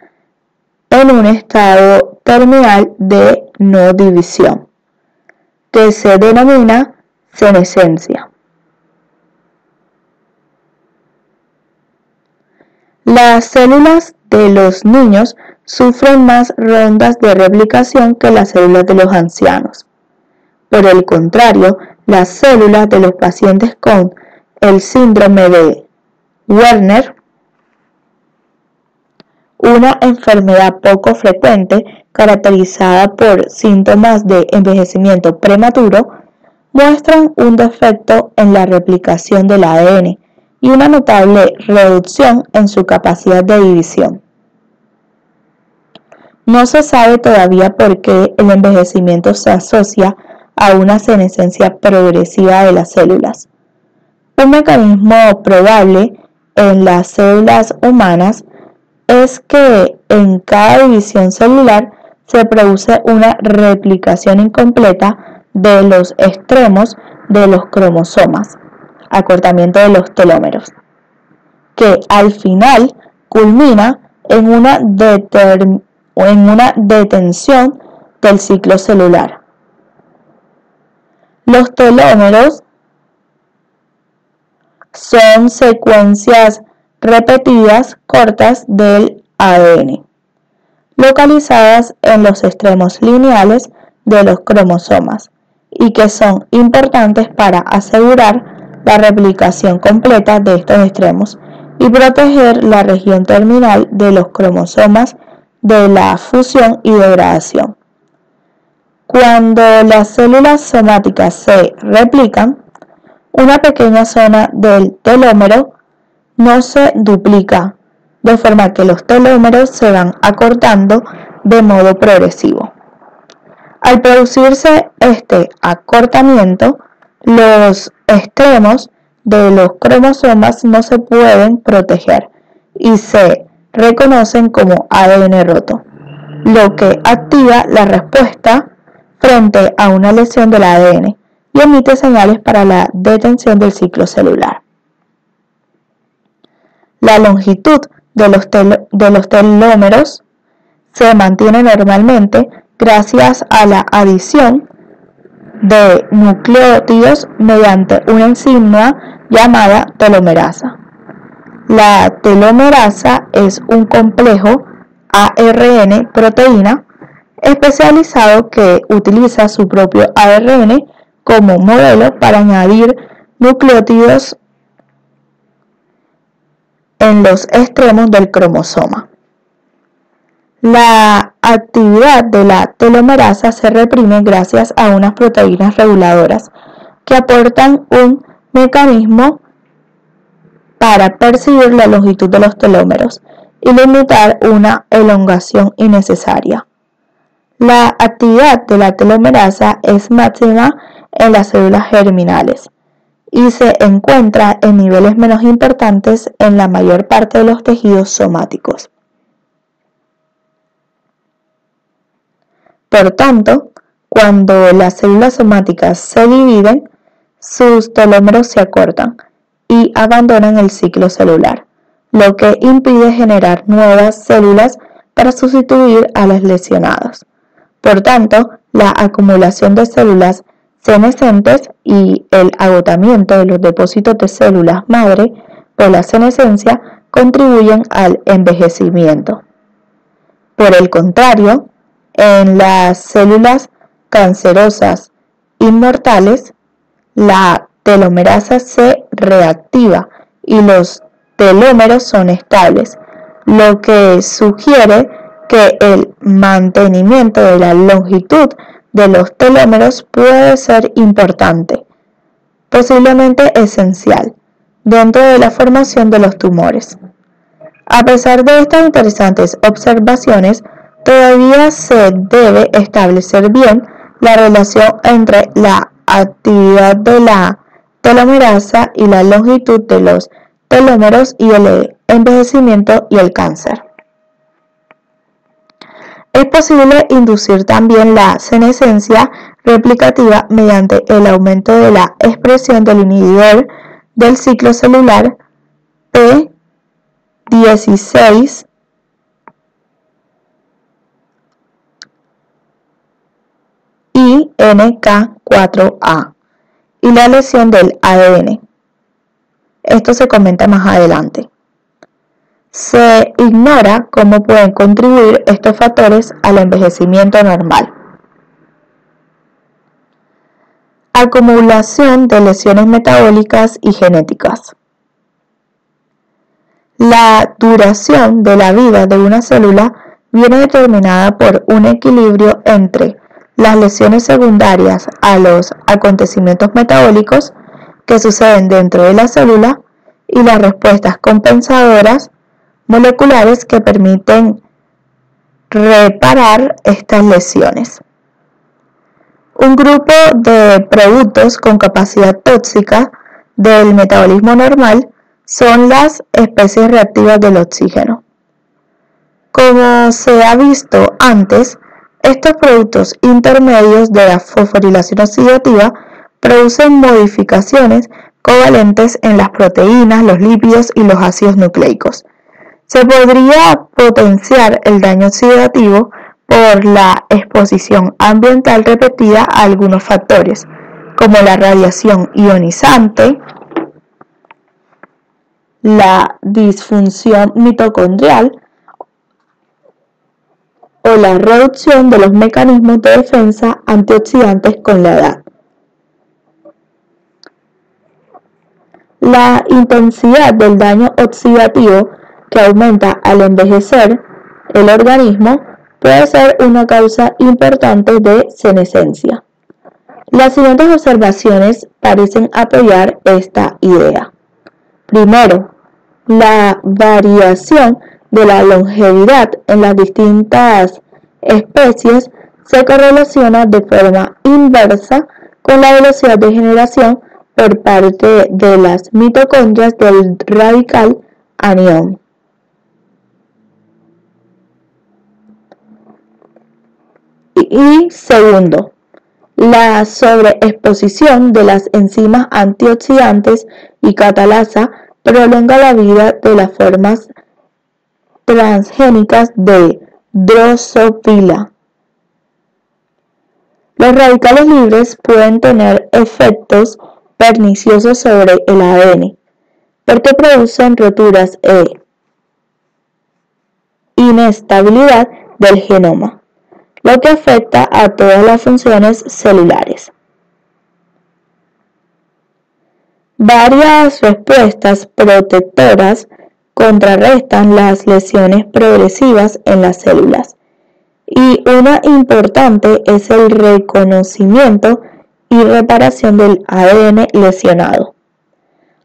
en un estado terminal de no división, que se denomina senescencia. Las células de los niños sufren más rondas de replicación que las células de los ancianos. Por el contrario, las células de los pacientes con el síndrome de Werner, una enfermedad poco frecuente caracterizada por síntomas de envejecimiento prematuro, muestran un defecto en la replicación del ADN y una notable reducción en su capacidad de división. No se sabe todavía por qué el envejecimiento se asocia a una senescencia progresiva de las células. Un mecanismo probable en las células humanas es que en cada división celular se produce una replicación incompleta de los extremos de los cromosomas, acortamiento de los telómeros, que al final culmina en una detención del ciclo celular. Los telómeros son secuencias repetidas cortas del ADN, localizadas en los extremos lineales de los cromosomas y que son importantes para asegurar la replicación completa de estos extremos y proteger la región terminal de los cromosomas de la fusión y degradación. Cuando las células somáticas se replican, una pequeña zona del telómero no se duplica, de forma que los telómeros se van acortando de modo progresivo. Al producirse este acortamiento, los extremos de los cromosomas no se pueden proteger y se reconocen como ADN roto, lo que activa la respuesta frente a una lesión del ADN y emite señales para la detención del ciclo celular. La longitud de los telómeros se mantiene normalmente gracias a la adición de nucleótidos mediante una enzima llamada telomerasa. La telomerasa es un complejo ARN proteína especializado que utiliza su propio ARN como modelo para añadir nucleótidos en los extremos del cromosoma. La actividad de la telomerasa se reprime gracias a unas proteínas reguladoras que aportan un mecanismo para percibir la longitud de los telómeros y limitar una elongación innecesaria. La actividad de la telomerasa es máxima en las células germinales y se encuentra en niveles menos importantes en la mayor parte de los tejidos somáticos. Por tanto, cuando las células somáticas se dividen, sus telómeros se acortan y abandonan el ciclo celular, lo que impide generar nuevas células para sustituir a las lesionadas. Por tanto, la acumulación de células senescentes y el agotamiento de los depósitos de células madre por la senescencia contribuyen al envejecimiento. Por el contrario, en las células cancerosas inmortales, la telomerasa se reactiva y los telómeros son estables, lo que sugiere que el mantenimiento de la longitud de los telómeros puede ser importante, posiblemente esencial, dentro de la formación de los tumores. A pesar de estas interesantes observaciones, todavía se debe establecer bien la relación entre la actividad de la telomerasa y la longitud de los telómeros y el envejecimiento y el cáncer. Es posible inducir también la senescencia replicativa mediante el aumento de la expresión del inhibidor del ciclo celular P16 y NK4A y la lesión del ADN. Esto se comenta más adelante. Se ignora cómo pueden contribuir estos factores al envejecimiento normal. Acumulación de lesiones metabólicas y genéticas. La duración de la vida de una célula viene determinada por un equilibrio entre las lesiones secundarias a los acontecimientos metabólicos que suceden dentro de la célula y las respuestas compensadoras moleculares que permiten reparar estas lesiones. Un grupo de productos con capacidad tóxica del metabolismo normal son las especies reactivas del oxígeno. Como se ha visto antes, estos productos intermedios de la fosforilación oxidativa producen modificaciones covalentes en las proteínas, los lípidos y los ácidos nucleicos. Se podría potenciar el daño oxidativo por la exposición ambiental repetida a algunos factores, como la radiación ionizante, la disfunción mitocondrial o la reducción de los mecanismos de defensa antioxidantes con la edad. La intensidad del daño oxidativo que aumenta al envejecer el organismo puede ser una causa importante de senescencia. Las siguientes observaciones parecen apoyar esta idea. Primero, la variación de la longevidad en las distintas especies se correlaciona de forma inversa con la velocidad de generación por parte de las mitocondrias del radical anión. Y segundo, la sobreexposición de las enzimas antioxidantes y catalasa prolonga la vida de las formas transgénicas de drosofila. Los radicales libres pueden tener efectos perniciosos sobre el ADN, porque producen roturas e inestabilidad del genoma, lo que afecta a todas las funciones celulares. Varias respuestas protectoras contrarrestan las lesiones progresivas en las células, y una importante es el reconocimiento y reparación del ADN lesionado.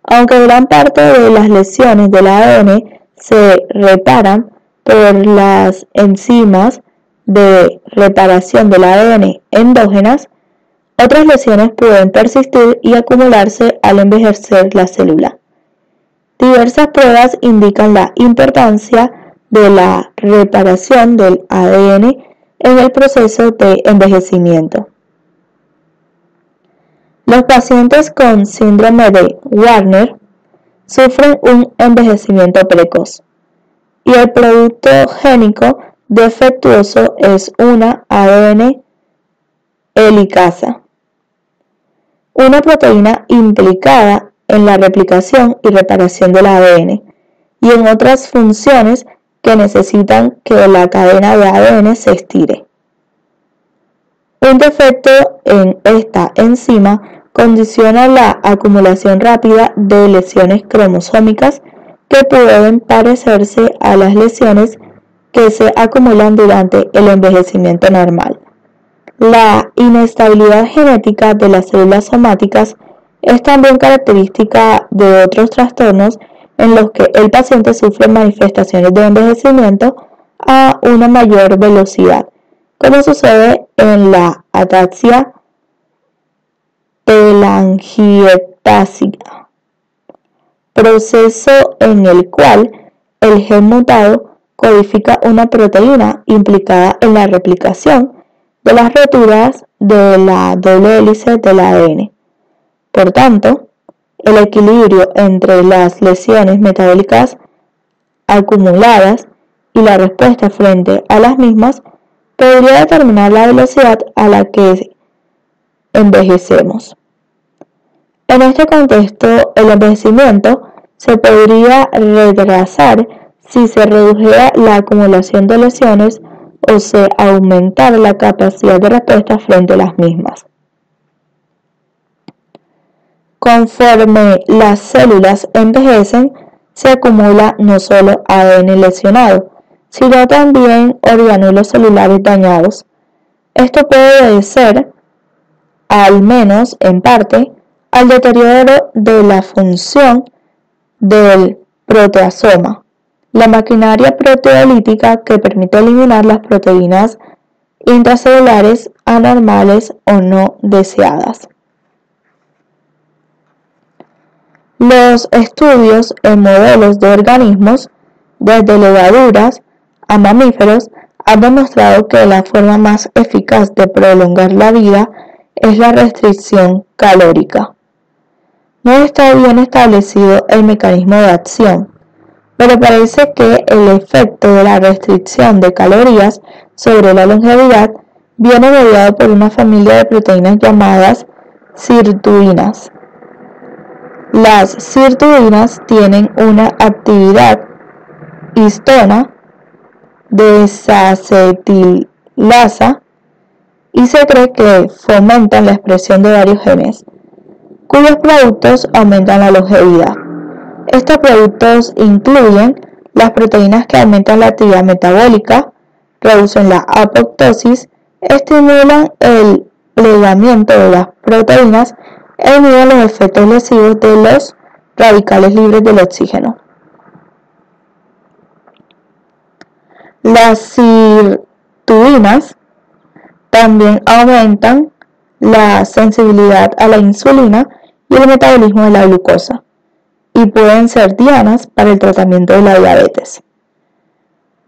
Aunque gran parte de las lesiones del ADN se reparan por las enzimas de reparación del ADN endógenas, otras lesiones pueden persistir y acumularse al envejecer la célula. Diversas pruebas indican la importancia de la reparación del ADN en el proceso de envejecimiento. Los pacientes con síndrome de Warner sufren un envejecimiento precoz, y el producto génico defectuoso es una ADN helicasa, una proteína implicada en la replicación y reparación del ADN y en otras funciones que necesitan que la cadena de ADN se estire. Un defecto en esta enzima condiciona la acumulación rápida de lesiones cromosómicas que pueden parecerse a las lesiones que se acumulan durante el envejecimiento normal. La inestabilidad genética de las células somáticas es también característica de otros trastornos en los que el paciente sufre manifestaciones de envejecimiento a una mayor velocidad, como sucede en la ataxia telangiectásica, proceso en el cual el gen mutado codifica una proteína implicada en la replicación de las roturas de la doble hélice del ADN. Por tanto, el equilibrio entre las lesiones metabólicas acumuladas y la respuesta frente a las mismas podría determinar la velocidad a la que envejecemos. En este contexto, el envejecimiento se podría retrasar si se redujera la acumulación de lesiones o se aumentara la capacidad de respuesta frente a las mismas. Conforme las células envejecen, se acumula no solo ADN lesionado, sino también orgánulos celulares dañados. Esto puede obedecer, al menos en parte, al deterioro de la función del proteasoma, la maquinaria proteolítica que permite eliminar las proteínas intracelulares anormales o no deseadas. Los estudios en modelos de organismos, desde levaduras a mamíferos, han demostrado que la forma más eficaz de prolongar la vida es la restricción calórica. No está bien establecido el mecanismo de acción, pero parece que el efecto de la restricción de calorías sobre la longevidad viene mediado por una familia de proteínas llamadas sirtuinas. Las sirtuinas tienen una actividad histona desacetilasa y se cree que fomentan la expresión de varios genes, cuyos productos aumentan la longevidad. Estos productos incluyen las proteínas que aumentan la actividad metabólica, reducen la apoptosis, estimulan el plegamiento de las proteínas e inhiben los efectos lesivos de los radicales libres del oxígeno. Las sirtuinas también aumentan la sensibilidad a la insulina y el metabolismo de la glucosa, y pueden ser dianas para el tratamiento de la diabetes.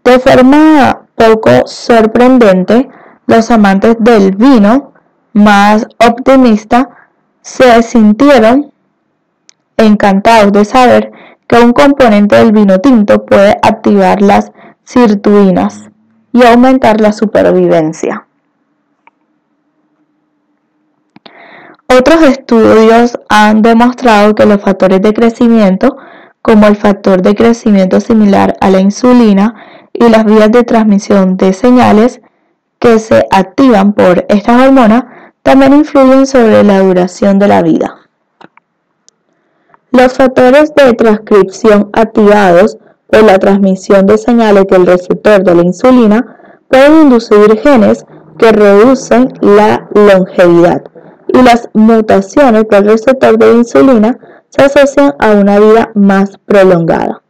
De forma poco sorprendente, los amantes del vino más optimistas se sintieron encantados de saber que un componente del vino tinto puede activar las sirtuinas y aumentar la supervivencia. Otros estudios han demostrado que los factores de crecimiento, como el factor de crecimiento similar a la insulina y las vías de transmisión de señales que se activan por estas hormonas, también influyen sobre la duración de la vida. Los factores de transcripción activados por la transmisión de señales del receptor de la insulina pueden inducir genes que reducen la longevidad, y las mutaciones del receptor de la insulina se asocian a una vida más prolongada.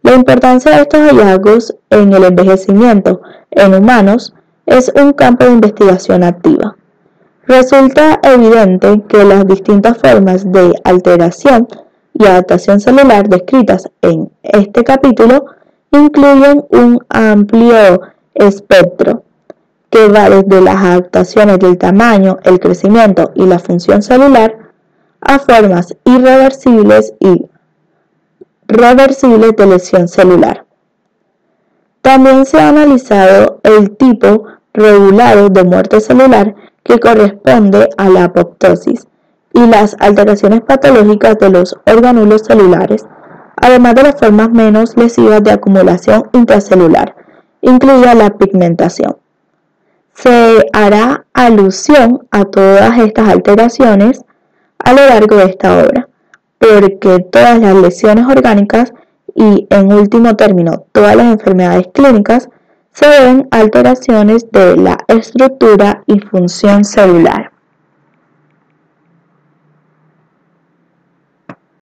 La importancia de estos hallazgos en el envejecimiento en humanos es un campo de investigación activa. Resulta evidente que las distintas formas de alteración y adaptación celular descritas en este capítulo incluyen un amplio espectro que va desde las adaptaciones del tamaño, el crecimiento y la función celular a formas irreversibles y reversibles de lesión celular. También se ha analizado el tipo regulado de muerte celular que corresponde a la apoptosis y las alteraciones patológicas de los orgánulos celulares, además de las formas menos lesivas de acumulación intracelular, incluida la pigmentación. Se hará alusión a todas estas alteraciones a lo largo de esta obra, porque todas las lesiones orgánicas y, en último término, todas las enfermedades clínicas se deben a alteraciones de la estructura y función celular.